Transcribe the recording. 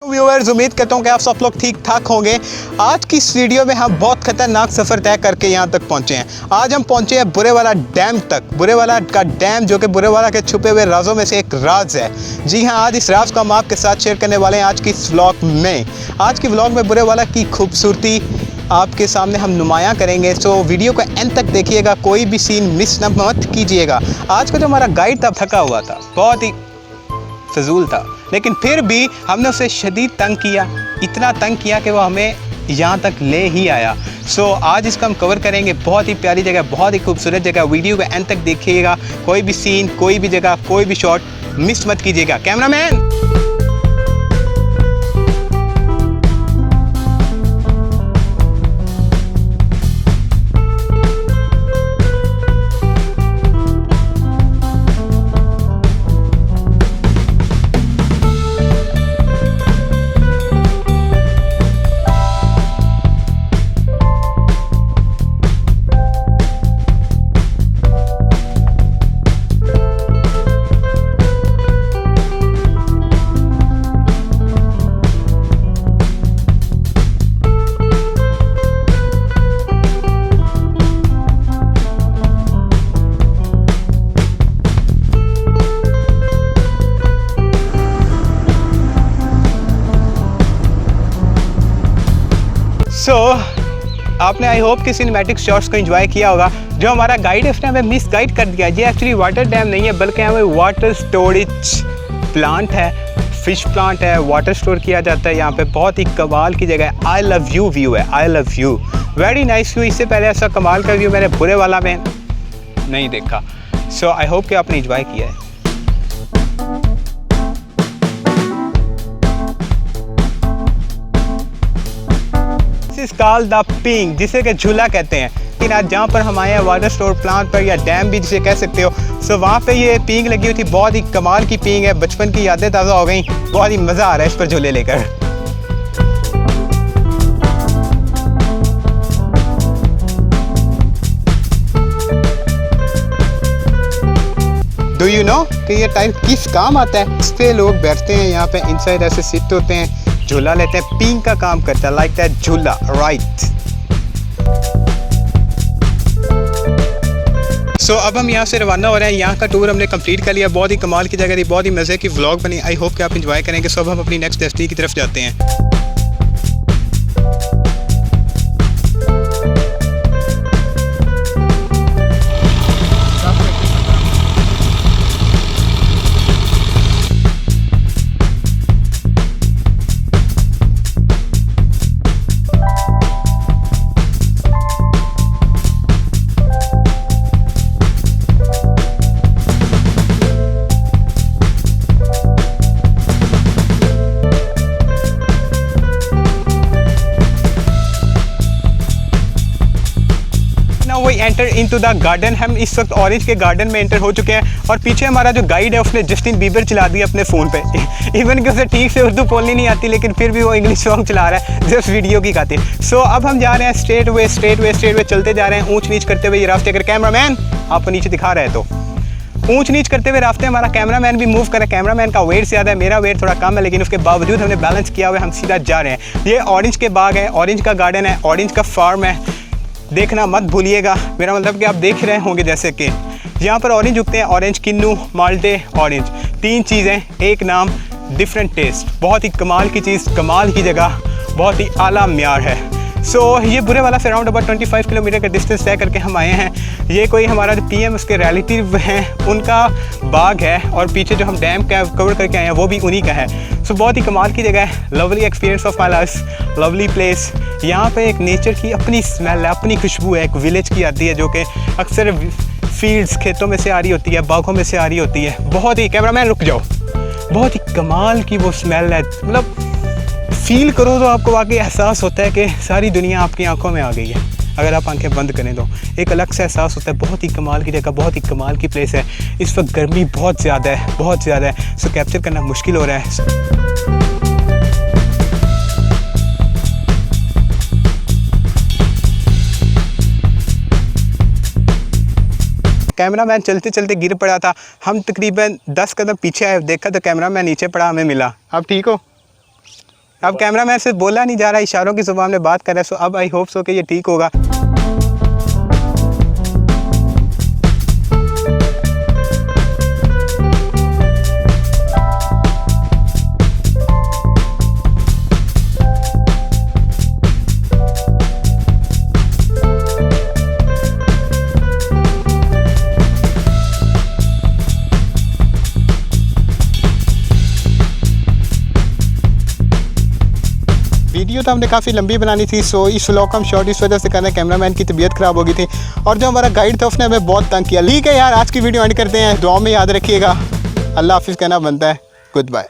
Viewers, उम्मीद करता हूँ कि आप सब लोग ठीक ठाक होंगे। आज की इस वीडियो में हम बहुत ख़तरनाक सफ़र तय करके यहाँ तक पहुँचे हैं। आज हम पहुँचे हैं बुरेवाला डैम तक। बुरेवाला का डैम जो कि बुरेवाला के छुपे हुए राज़ों में से एक राज है। जी हाँ, आज इस राज को हम आपके साथ शेयर करने वाले हैं आज की इस व्लॉग में। आज की व्लॉग में बुरेवाला की खूबसूरती आपके सामने हम नुमायाँ करेंगे। सो वीडियो को एंड तक देखिएगा, कोई भी सीन मिस न मत कीजिएगा। आज का जो हमारा गाइड था थका हुआ था, बहुत ही फजूल था, लेकिन फिर भी हमने उसे शदीद तंग किया, इतना तंग किया कि वो हमें यहाँ तक ले ही आया। सो आज इसको हम कवर करेंगे। बहुत ही प्यारी जगह, बहुत ही खूबसूरत जगह। वीडियो को एंड तक देखिएगा, कोई भी सीन, कोई भी जगह, कोई भी शॉट मिस मत कीजिएगा। कैमरामैन आपने आई होप कि सिनेमैटिक शॉट्स को एंजॉय किया होगा। जो हमारा गाइड है उसने हमें मिस गाइड कर दिया। ये एक्चुअली वाटर डैम नहीं है, बल्कि हमें वाटर स्टोरेज प्लांट है, फिश प्लांट है, वाटर स्टोर किया जाता है यहाँ पे। बहुत ही कमाल की जगह है। आई लव यू व्यू है, I love you, very nice view. इससे पहले ऐसा कमाल का व्यू मैंने बुरेवाला में नहीं देखा। सो आई होप कि आपने एंजॉय किया है। कॉल्ड द पिंग, जिसे कि झूला कहते हैं। लेकिन आज जहाँ पर हम आए हैं वाटर स्टोर प्लांट पर, या डैम भी जिसे कह सकते हो, सो वहाँ पे ये पिंग लगी हुई थी। बहुत ही कमाल की पिंग है। बचपन की यादें ताज़ा हो गई। बहुत ही मज़ा आ रहा है इस पर झूले लेकर। डू यू नो कि ये टाइम किस काम आता है? इस पे लोग बैठते हैं, यहाँ पे इनसाइड ऐसे सिट होते हैं, झूला लेते हैं। पिंग का काम करता है, लाइक दैट झूला, राइट। सो अब हम यहाँ से रवाना हो रहे हैं। यहाँ का टूर हमने कंप्लीट कर लिया। बहुत ही कमाल की जगह थी, बहुत ही मज़े की व्लॉग बनी। आई होप कि आप एंजॉय करेंगे। सो अब हम अपनी नेक्स्ट डेस्टिनी की तरफ जाते हैं। Enter into the garden. हम इस वक्त ऑरेंज के गार्डन में एंटर हो चुके हैं और पीछे हमारा जो गाइड है उसने जस्टिन बीबर चला दिया अपने फ़ोन पे। इवन कि उसे ठीक से उर्दू बोलनी नहीं आती, लेकिन फिर भी वो इंग्लिश सॉन्ग चला रहा है जस्ट वीडियो की खातिर। सो अब हम जा रहे हैं स्ट्रेट वे चलते जा रहे हैं, ऊँच नीच करते हुए ये रास्ते। अगर कैमरामैन आपको नीचे दिखा रहा है तो ऊँच नीच करते हुए रास्ते हमारा कैमरामैन भी मूव कर रहा है। कैमरामैन का वेट ज़्यादा है, मेरा वेट थोड़ा कम है, लेकिन उसके बावजूद हमने बैलेंस किया हुआ है। हम सीधा जा रहे हैं। ये ऑरेंज के बाग है, ऑरेंज का गार्डन है, ऑरेंज का फार्म है। देखना मत भूलिएगा। मेरा मतलब कि आप देख रहे होंगे जैसे कि यहाँ पर ऑरेंज उगते हैं। ऑरेंज, किन्नू, माल्टे, ऑरेंज, तीन चीज़ें, एक नाम, डिफरेंट टेस्ट। बहुत ही कमाल की चीज़, कमाल की जगह, बहुत ही आला म्यार है। सो ये बुरेवाला से अराउंड अबाउट 25 किलोमीटर का डिस्टेंस तय करके हम आए हैं। ये कोई हमारा जो पीएम उसके रिलेटिव हैं उनका बाग है, और पीछे जो हम डैम का कवर करके आए हैं वो भी उन्हीं का है। सो बहुत ही कमाल की जगह है। Lovely experience of my life, lovely place. यहाँ पे एक नेचर की अपनी स्मेल है, अपनी खुशबू है, एक विलेज की आती है जो कि अक्सर फील्ड्स, खेतों में से आ रही होती है, बागों में से आ रही होती है। बहुत ही, कैमरामैन रुक जाओ, बहुत ही कमाल की वो स्मेल है। मतलब फील करो तो आपको वाकई एहसास होता है कि सारी दुनिया आपकी आंखों में आ गई है। अगर आप आंखें बंद करें तो एक अलग सा एहसास होता है। बहुत ही कमाल की जगह, बहुत ही कमाल की प्लेस है। इस वक्त गर्मी बहुत ज़्यादा है, बहुत ज़्यादा है, सो कैप्चर करना मुश्किल हो रहा है। कैमरामैन चलते चलते गिर पड़ा था। हम तकरीबन 10 कदम पीछे आए, देखा तो कैमरामैन नीचे पड़ा, हमें मिला। आप ठीक हो? अब कैमरा मैन से बोला नहीं जा रहा, इशारों की ज़ुबान में बात कर रहा है। सो अब आई होप सो कि ये ठीक होगा। वीडियो तो हमने काफ़ी लंबी बनानी थी, सो इस व्लॉग का हम शॉर्ट इस वजह से करना है, कैमरामैन की तबीयत ख़राब हो गई थी और जो हमारा गाइड था उसने हमें बहुत तंग किया। ठीक है यार, आज की वीडियो एंड करते हैं, दुआ में याद रखिएगा। अल्लाह हाफिज़ कहना बनता है। Good bye.